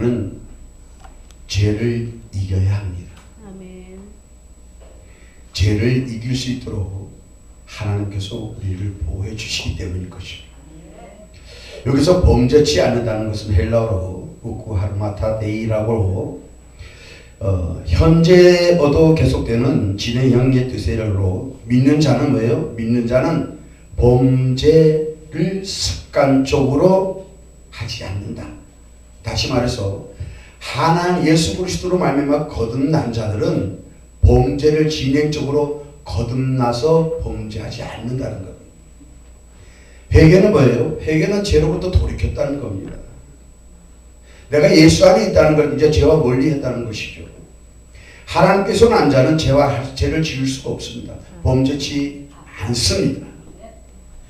는 죄를 이겨야 합니다. 아멘. 죄를 이길 수 있도록 하나님께서 우리를 보호해 주시기 때문일 것입니다. 여기서 범죄치 않는다는 것은 헬라어로 우쿠하르마타 데이라고 현재어도 계속되는 진행형의 뜻으로 믿는 자는 뭐예요? 믿는 자는 범죄를 습관적으로 하지 않는다. 다시 말해서 예수 그리스도로 말미암아 거듭난 자들은 범죄를 진행적으로 거듭나서 범죄하지 않는다는 겁니다. 회개는 뭐예요? 회개는 죄로부터 돌이켰다는 겁니다. 내가 예수 안에 있다는 걸 이제 죄와 멀리 했다는 것이죠. 하나님께서 난 자는 죄를 지을 수가 없습니다. 범죄치 않습니다.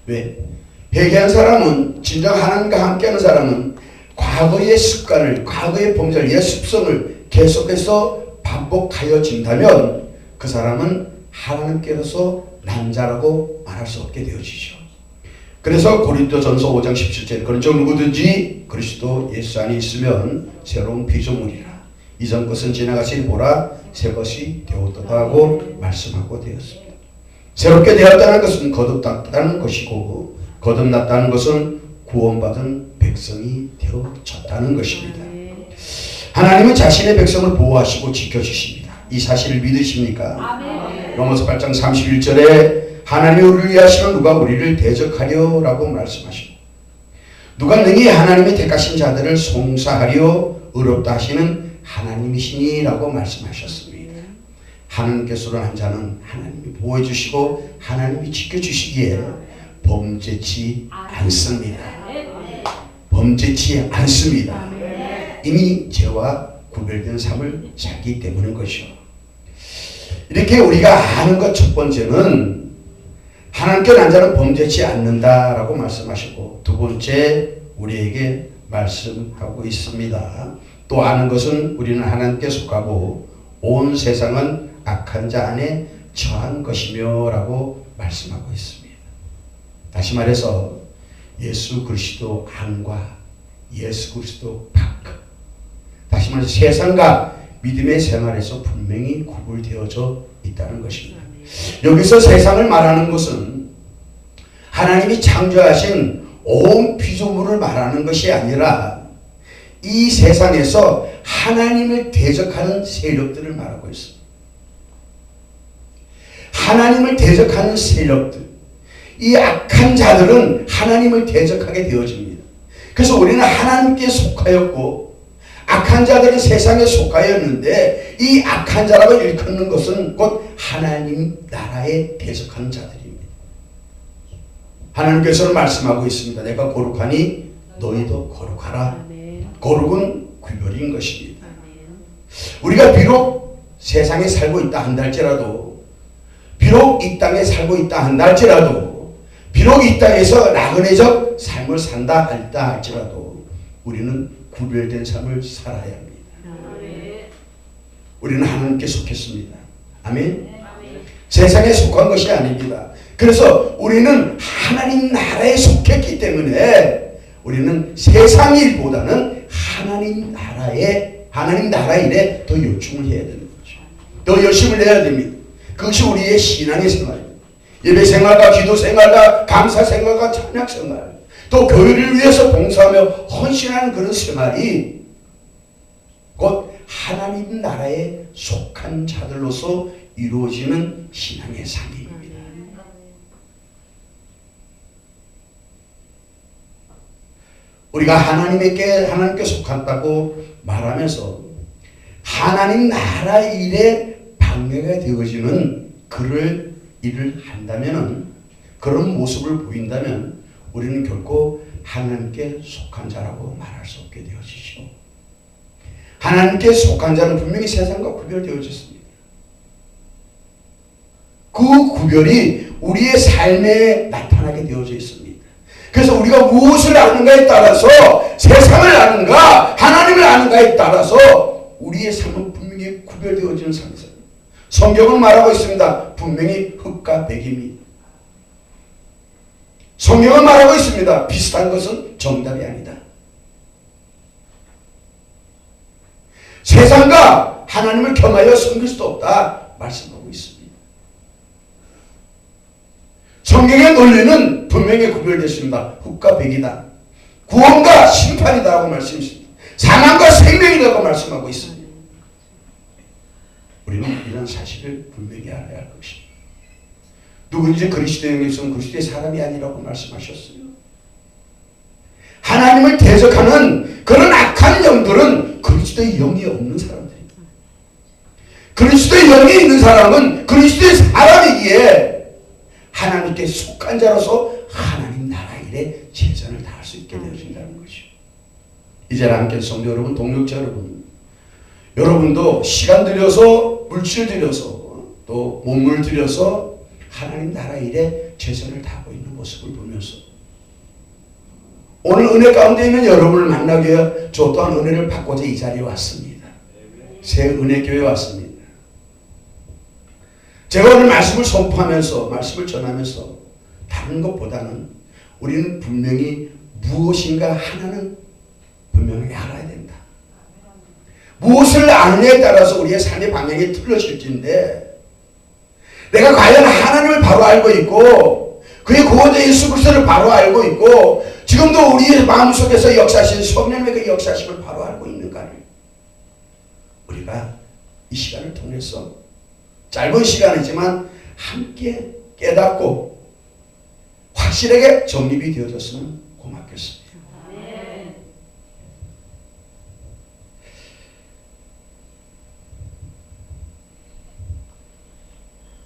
왜? 회개한 사람은, 진정 하나님과 함께하는 사람은 과거의 습관을, 과거의 범죄를, 옛 습성을 계속해서 반복하여진다면 그 사람은 하나님께로서 난 자라고 말할 수 없게 되어지죠. 그래서 고린도전서 5장 17절 그런즉 누구든지 그리스도 예수 안에 있으면 새로운 피조물이라 이전 것은 지나가시니 보라 새 것이 되었도다 하고 말씀하고 되었습니다. 새롭게 되었다는 것은 거듭났다는 것이고 거듭났다는 것은 구원받은 백성이 되어졌다는 것입니다. 하나님은 자신의 백성을 보호하시고 지켜주십니다. 이 사실을 믿으십니까? 로마서 8장 31절에 하나님이 우리를 위하시는 누가 우리를 대적하려 라고 말씀하시고 누가 능히 하나님의 택하신 자들을 송사하려 의롭다 하시는 하나님이시니 라고 말씀하셨습니다. 하나님께서 한 자는 하나님이 보호해 주시고 하나님이 지켜주시기에 범죄치 않습니다. 범죄치 않습니다. 이미 죄와 구별된 삶을 살기 때문인 것이요. 이렇게 우리가 아는 것 첫 번째는 하나님께 난 자는 범죄치 않는다라고 말씀하시고 두 번째 우리에게 말씀하고 있습니다. 또 아는 것은 우리는 하나님께 속하고 온 세상은 악한 자 안에 처한 것이며 라고 말씀하고 있습니다. 다시 말해서 예수 그리스도 안과 예수 그리스도 밖, 다시 말해서 세상과 믿음의 생활에서 분명히 구분되어져 있다는 것입니다. 여기서 세상을 말하는 것은 하나님이 창조하신 온 피조물을 말하는 것이 아니라 이 세상에서 하나님을 대적하는 세력들을 말하고 있습니다. 하나님을 대적하는 세력들, 이 악한 자들은 하나님을 대적하게 되어집니다. 그래서 우리는 하나님께 속하였고 악한 자들은 세상에 속하였는데 이 악한 자라고 일컫는 것은 곧 하나님 나라에 대적하는 자들입니다. 하나님께서는 말씀하고 있습니다. 내가 거룩하니 너희도 거룩하라. 거룩은 구별인 것입니다. 우리가 비록 세상에 살고 있다 한달지라도 비록 이 땅에 살고 있다 한달지라도 비록 이 땅에서 나그네적 삶을 산다 할지라도 우리는 구별된 삶을 살아야 합니다. 우리는 하나님께 속했습니다. 아멘. 세상에 속한 것이 아닙니다. 그래서 우리는 하나님 나라에 속했기 때문에 우리는 세상 일보다는 하나님 나라 일에 더 요청을 해야 되는 거죠. 더 열심을 내야 됩니다. 그것이 우리의 신앙의 생활입니다. 예배 생활과 기도 생활과 감사 생활과 찬양 생활, 또 교회를 위해서 봉사하며 헌신하는 그런 생활이 곧 하나님 나라에 속한 자들로서 이루어지는 신앙의 삶입니다. 우리가 하나님께 속한다고 말하면서 하나님 나라 일에 방해가 되어지는 일을 한다면은, 그런 모습을 보인다면 우리는 결코 하나님께 속한 자라고 말할 수 없게 되어지죠. 하나님께 속한 자는 분명히 세상과 구별되어졌습니다. 그 구별이 우리의 삶에 나타나게 되어져 있습니다. 그래서 우리가 무엇을 아는가에 따라서, 세상을 아는가 하나님을 아는가에 따라서 우리의 삶은 분명히 구별되어지는 삶이죠. 성경은 말하고 있습니다. 분명히 흙과 백입니다. 성경은 말하고 있습니다. 비슷한 것은 정답이 아니다. 세상과 하나님을 겸하여 섬길 수도 없다 말씀하고 있습니다. 성경의 논리는 분명히 구별됐습니다. 흑과 백이다. 구원과 심판이다라고 말씀했습니다. 사망과 생명이라고 말씀하고 있습니다. 우리는 이런 사실을 분명히 알아야 할 것입니다. 누구든지 그리스도의 영이 있으면 그리스도의 사람이 아니라고 말씀하셨어요. 하나님을 대적하는 그런 악한 영들은 그리스도의 영이 없는 사람들입니다. 그리스도의 영이 있는 사람은 그리스도의 사람이기에 하나님께 속한 자로서 하나님 나라 일에 최선을 다할 수 있게 되어진다는 것이죠. 이 자리에 함께 성도 여러분, 동역자 여러분, 여러분도 시간 들여서 물질 들여서 또 몸을 들여서 하나님 나라 일에 최선을 다하고 있는 모습을 보면서 오늘 은혜 가운데 있는 여러분을 만나기 위해 저 또한 은혜를 받고자 이 자리에 왔습니다. 새 은혜교회에 왔습니다. 제가 오늘 말씀을 선포하면서 말씀을 전하면서 다른 것보다는 우리는 분명히 무엇인가 하나는 분명히 알아야 된다. 무엇을 아느냐에 따라서 우리의 삶의 방향이 틀어질지인데 내가 과연 하나님을 바로 알고 있고 그의 구원자 예수 그리스도를 바로 알고 있고 지금도 우리의 마음속에서 역사하신 성령의 그 역사심을 바로 알고 있는가를 우리가 이 시간을 통해서 짧은 시간이지만 함께 깨닫고 확실하게 정립이 되어졌으면 고맙겠습니다.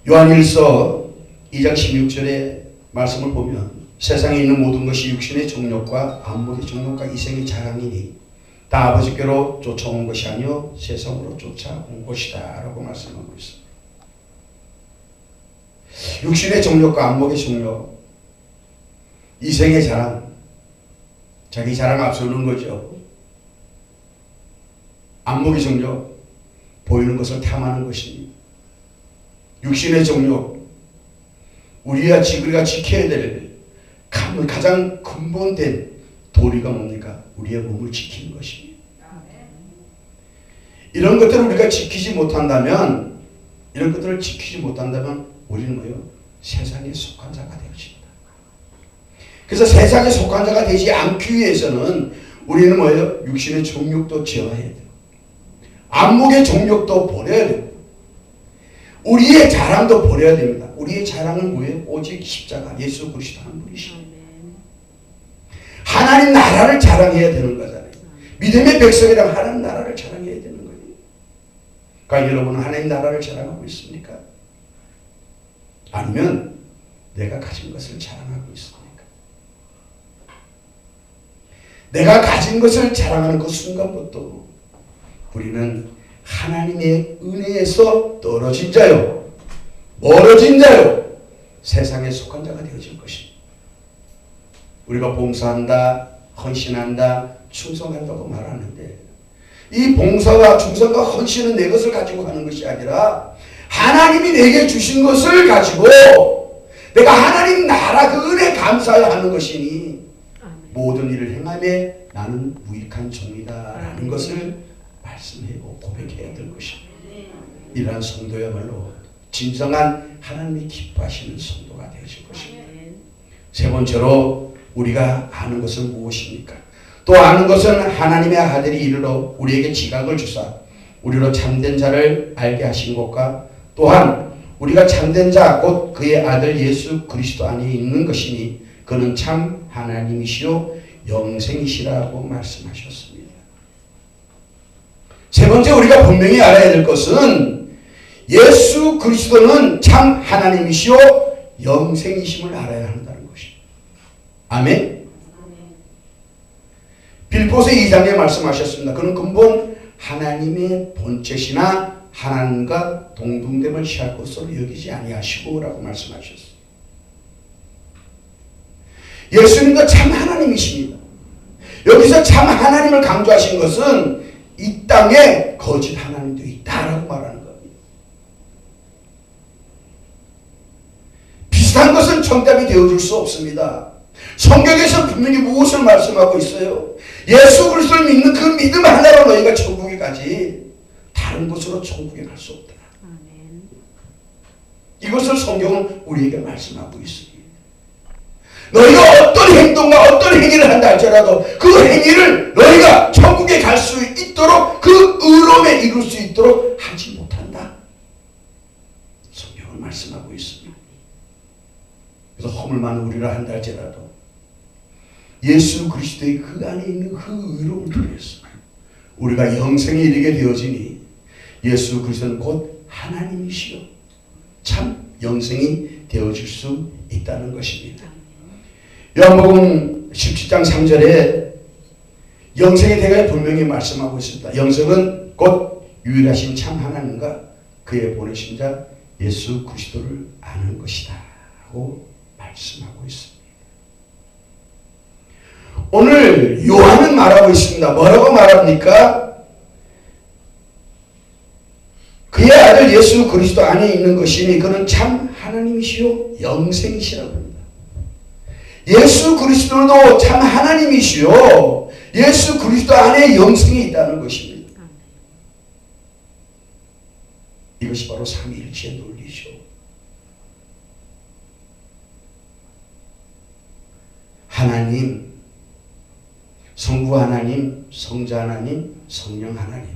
요한일서 2장 16절의 말씀을 보면 세상에 있는 모든 것이 육신의 정욕과 안목의 정욕과 이생의 자랑이니 다 아버지께로 쫓아온 것이 아니요 세상으로 쫓아온 것이다 라고 말씀하고 있습니다. 육신의 정욕과 안목의 정욕, 이생의 자랑, 자기 자랑 앞서는 거죠. 안목의 정욕, 보이는 것을 탐하는 것입니다. 육신의 정욕, 우리가 지켜야 될 가장 근본된 도리가 뭡니까? 우리의 몸을 지키는 것입니다. 이런 것들을 우리가 지키지 못한다면 우리는 뭐예요? 세상에 속한 자가 되어진다. 그래서 세상에 속한 자가 되지 않기 위해서는 우리는 뭐예요? 육신의 정욕도 제어해야 돼요. 안목의 정욕도 버려야 돼요. 우리의 자랑도 버려야 됩니다. 우리의 자랑은 뭐예요? 오직 십자가, 예수 그리스도 한 분이십니다. 하나님 나라를 자랑해야 되는 거잖아요. 믿음의 백성이라면 하나님 나라를 자랑해야 되는 거예요. 그러니까 여러분은 하나님 나라를 자랑하고 있습니까? 아니면 내가 가진 것을 자랑하고 있습니까? 내가 가진 것을 자랑하는 그 순간부터 우리는 하나님의 은혜에서 떨어진 자요, 멀어진 자요, 세상에 속한 자가 되어질 것입니다. 우리가 봉사한다, 헌신한다, 충성한다고 말하는데 이 봉사와 충성과 헌신은 내 것을 가지고 하는 것이 아니라 하나님이 내게 주신 것을 가지고 내가 하나님 나라 그 은혜 감사하여 하는 것이니 모든 일을 행하며 나는 무익한 종이다 라는 것을 말씀하고 고백해야 될 것입니다. 이러한 성도야말로 진정한 하나님이 기뻐하시는 성도가 되어질 것입니다. 세 번째로 우리가 아는 것은 무엇입니까? 또 아는 것은 하나님의 아들이 이르러 우리에게 지각을 주사 우리로 참된 자를 알게 하신 것과 또한 우리가 참된 자 곧 그의 아들 예수 그리스도 안에 있는 것이니 그는 참 하나님이시요 영생이시라고 말씀하셨습니다. 세 번째 우리가 분명히 알아야 될 것은 예수 그리스도는 참 하나님이시요 영생이심을 알아야 한다는 것입니다. 아멘. 빌보서 2장에 말씀하셨습니다. 그는 근본 하나님의 본체시나 하나님과 동등됨을 취할 것으로 여기지 아니하시고 라고 말씀하셨습니다. 예수님도 참 하나님이십니다. 여기서 참 하나님을 강조하신 것은 이 땅에 거짓 하나님도 있다라고 말하는 겁니다. 비슷한 것은 정답이 되어줄 수 없습니다. 성경에서 분명히 무엇을 말씀하고 있어요? 예수 그리스도를 믿는 그 믿음 하나로 너희가 천국에 가지 다른 곳으로 천국에 갈 수 없다. 아멘. 이것을 성경은 우리에게 말씀하고 있습니다. 너희가 어떤 행동과 어떤 행위를 한다 할지라도 그 행위를 너희가 천국에 갈 수 있도록 그 의로움에 이룰 수 있도록 하지 못한다. 성경은 말씀하고 있습니다. 그래서 허물만 우리라 한다 할지라도 예수 그리스도의 그 안에 있는 그 의로움을 통해서 우리가 영생에 이르게 되어지니 예수 그리스도는 곧 하나님이시요 참 영생이 되어질 수 있다는 것입니다. 요한복음 17장 3절에 영생에 대해 분명히 말씀하고 있습니다. 영생은 곧 유일하신 참 하나님과 그의 보내신 자 예수 그리스도를 아는 것이다 하고 말씀하고 있습니다. 오늘 요한은 말하고 있습니다. 뭐라고 말합니까? 그의 아들 예수 그리스도 안에 있는 것이니 그는 참 하나님이시요 영생이시라고 합니다. 예수 그리스도도 참 하나님이시요 예수 그리스도 안에 영생이 있다는 것입니다. 이것이 바로 삼위일체의 논리죠. 하나님, 성부 하나님, 성자 하나님, 성령 하나님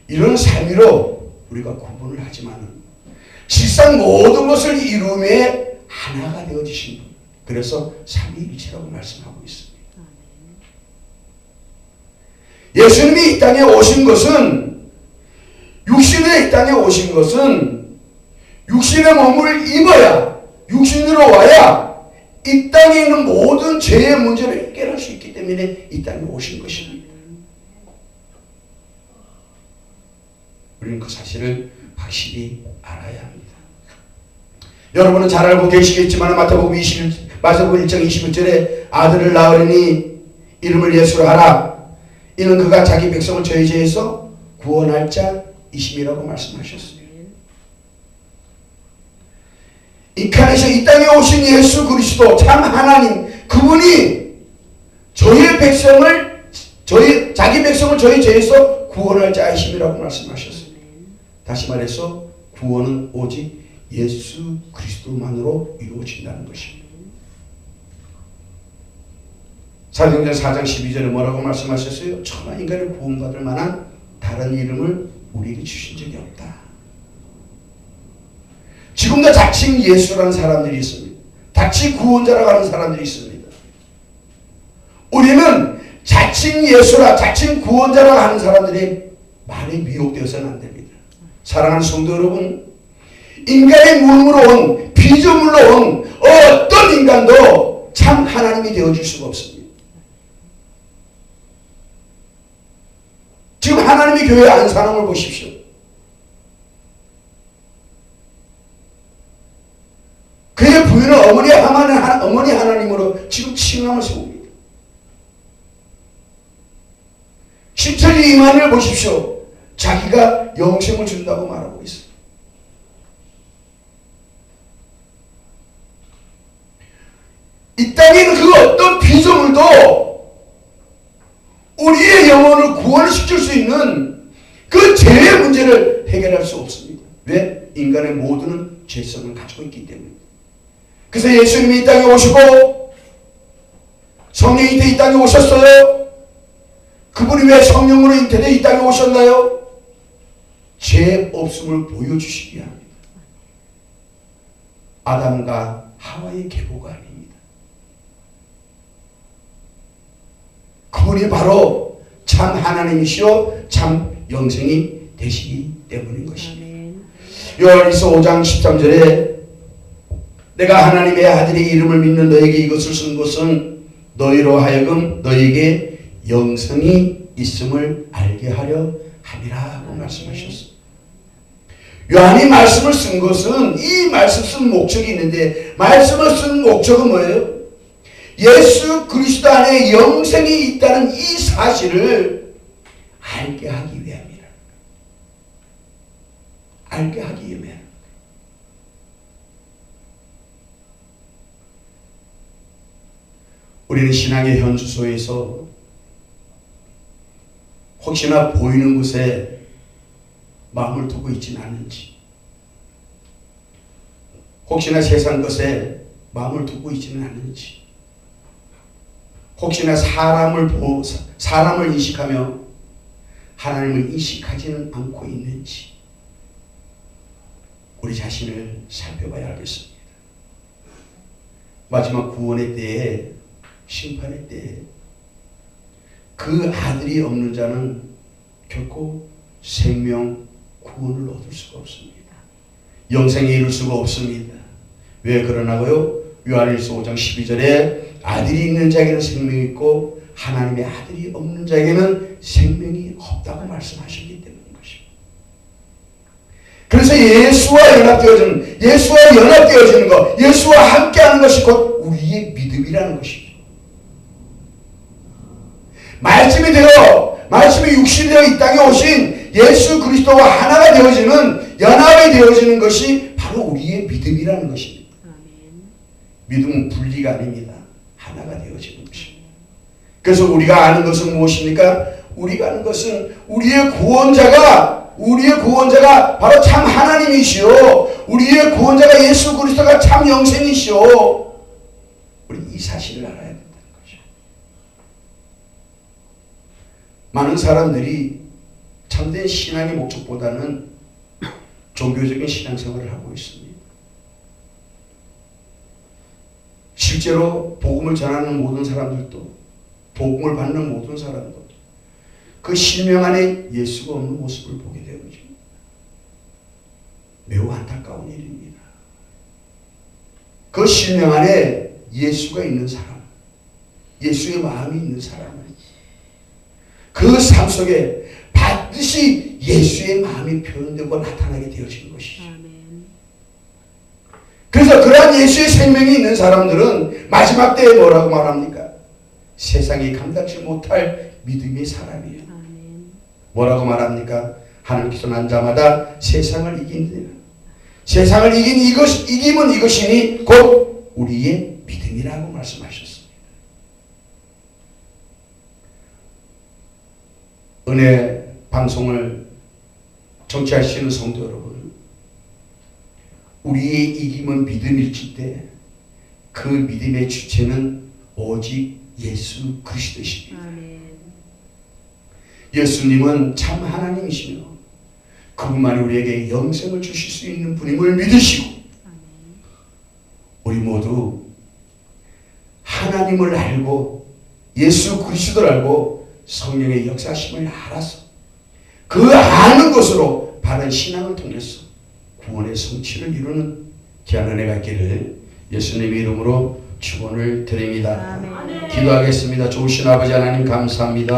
이런 삼위로 우리가 구분을 하지만 실상 모든 것을 이루며 하나가 되어지신 분, 그래서 삼위일체라고 말씀하고 있습니다. 예수님이 이 땅에 오신 것은 육신의 이 땅에 오신 것은 육신의 몸을 입어야 육신으로 와야 이 땅에 있는 모든 죄의 문제를 해결할 수 있기 때문에 이 땅에 오신 것입니다. 우리는 그 사실을 확실히 알아야 합니다. 여러분은 잘 알고 계시겠지만 마태복음 1장 21절에 아들을 낳으리니 이름을 예수로 하라. 이는 그가 자기 백성을 저희 죄에서 구원할 자이심이라고 말씀하셨습니다. 인카네이션 이 땅에 오신 예수 그리스도 참 하나님 그분이 자기 백성을 저희 죄에서 구원할 자이심이라고 말씀하셨습니다. 다시 말해서 구원은 오직 예수 그리스도만으로 이루어진다는 것입니다. 사도행전 4장 12절에 뭐라고 말씀하셨어요? 천하 인간을 구원받을 만한 다른 이름을 우리에게 주신 적이 없다. 지금도 자칭 예수라는 사람들이 있습니다. 자칭 구원자라고 하는 사람들이 있습니다. 우리는 자칭 예수라, 자칭 구원자라고 하는 사람들이 말에 미혹되어서는 안 됩니다. 사랑하는 성도 여러분, 인간의 물음으로 온, 피조물로 온 어떤 인간도 참 하나님이 되어줄 수가 없습니다. 지금 하나님이 교회에 안 사는 걸 보십시오. 그의 부인은 어머니 하나님으로 지금 칭함을 세웁니다. 신천지 이만희를 보십시오. 자기가 영생을 준다고 말하고 있습니다. 이 땅에 있는 그 어떤 피조물도 우리의 영혼을 구원시킬 수 있는 그 죄의 문제를 해결할 수 없습니다. 왜? 인간의 모두는 죄성을 가지고 있기 때문입니다. 그래서 예수님이 이 땅에 오시고 성령이 이 땅에 오셨어요. 그분이 왜 성령으로 잉태되어 이 땅에 오셨나요? 죄 없음을 보여주시기 합니다. 아담과 하와의 계보가 아닙니다. 그분이 바로 참 하나님이시요 참 영생이 되시기 때문인 것입니다. 요한일서 5장 13절에 내가 하나님의 아들의 이름을 믿는 너에게 이것을 쓴 것은 너희로 하여금 너에게 영생이 있음을 알게 하려 함이라고 말씀하셨습니다. 요한이 말씀을 쓴 것은 이 말씀 쓴 목적이 있는데 말씀을 쓴 목적은 뭐예요? 예수 그리스도 안에 영생이 있다는 이 사실을 알게 하기 위함이라. 알게 하기 위함. 우리는 신앙의 현주소에서 혹시나 보이는 곳에 마음을 두고 있지는 않은지, 혹시나 세상 것에 마음을 두고 있지는 않은지, 혹시나 사람을 인식하며 하나님을 인식하지는 않고 있는지 우리 자신을 살펴봐야 하겠습니다. 마지막 구원의 때에, 심판의 때에 그 아들이 없는 자는 결코 생명 구원을 얻을 수가 없습니다. 영생에 이를 수가 없습니다. 왜 그러나고요? 요한일서 5장 12절에 아들이 있는 자에게는 생명이 있고 하나님의 아들이 없는 자에게는 생명이 없다고 말씀하셨기 때문인 것입니다. 그래서 예수와 연합되어지는 것, 예수와 함께하는 것이 곧 우리의 믿음이라는 것이죠. 말씀이 육신이 되어 이 땅에 오신 예수 그리스도와 하나가 되어지는, 연합이 되어지는 것이 바로 우리의 믿음이라는 것입니다. 믿음은 분리가 아닙니다. 하나가 되어지는 것입니다. 그래서 우리가 아는 것은 무엇입니까? 우리가 아는 것은 우리의 구원자가 바로 참 하나님이시오. 우리의 구원자가 예수 그리스도가 참 영생이시오. 우리 이 사실을 알아야 된다는 거죠. 많은 사람들이 참된 신앙의 목적보다는 종교적인 신앙생활을 하고 있습니다. 실제로 복음을 전하는 모든 사람들도, 복음을 받는 모든 사람도 그 실명 안에 예수가 없는 모습을 보게 되죠. 매우 안타까운 일입니다. 그 실명 안에 예수가 있는 사람, 예수의 마음이 있는 사람은 그 삶 속에 반드시 예수의 마음이 표현되고 나타나게 되어지는 것이죠. 그래서 그러한 예수의 생명이 있는 사람들은 마지막 때에 뭐라고 말합니까? 세상이 감당치 못할 믿음의 사람이에요. 뭐라고 말합니까? 하나님께서 난 자마다 세상을 이긴다. 세상을 이김은 이것이니 곧 우리의 믿음이라고 말씀하셨습니다. 은혜 방송을 청취하시는 성도 여러분, 우리의 이김은 믿음일지 그 믿음의 주체는 오직 예수 그리스도십니다. 예수님은 참 하나님이시며 그분만이 우리에게 영생을 주실 수 있는 분임을 믿으시고, 우리 모두 하나님을 알고 예수 그리스도를 알고 성령의 역사심을 알아서 그 아는 것으로 바른 신앙을 통해서 구원의 성취를 이루는 귀한 은혜가 있기를 예수님의 이름으로 축원을 드립니다. 기도하겠습니다. 좋으신 아버지 하나님 감사합니다.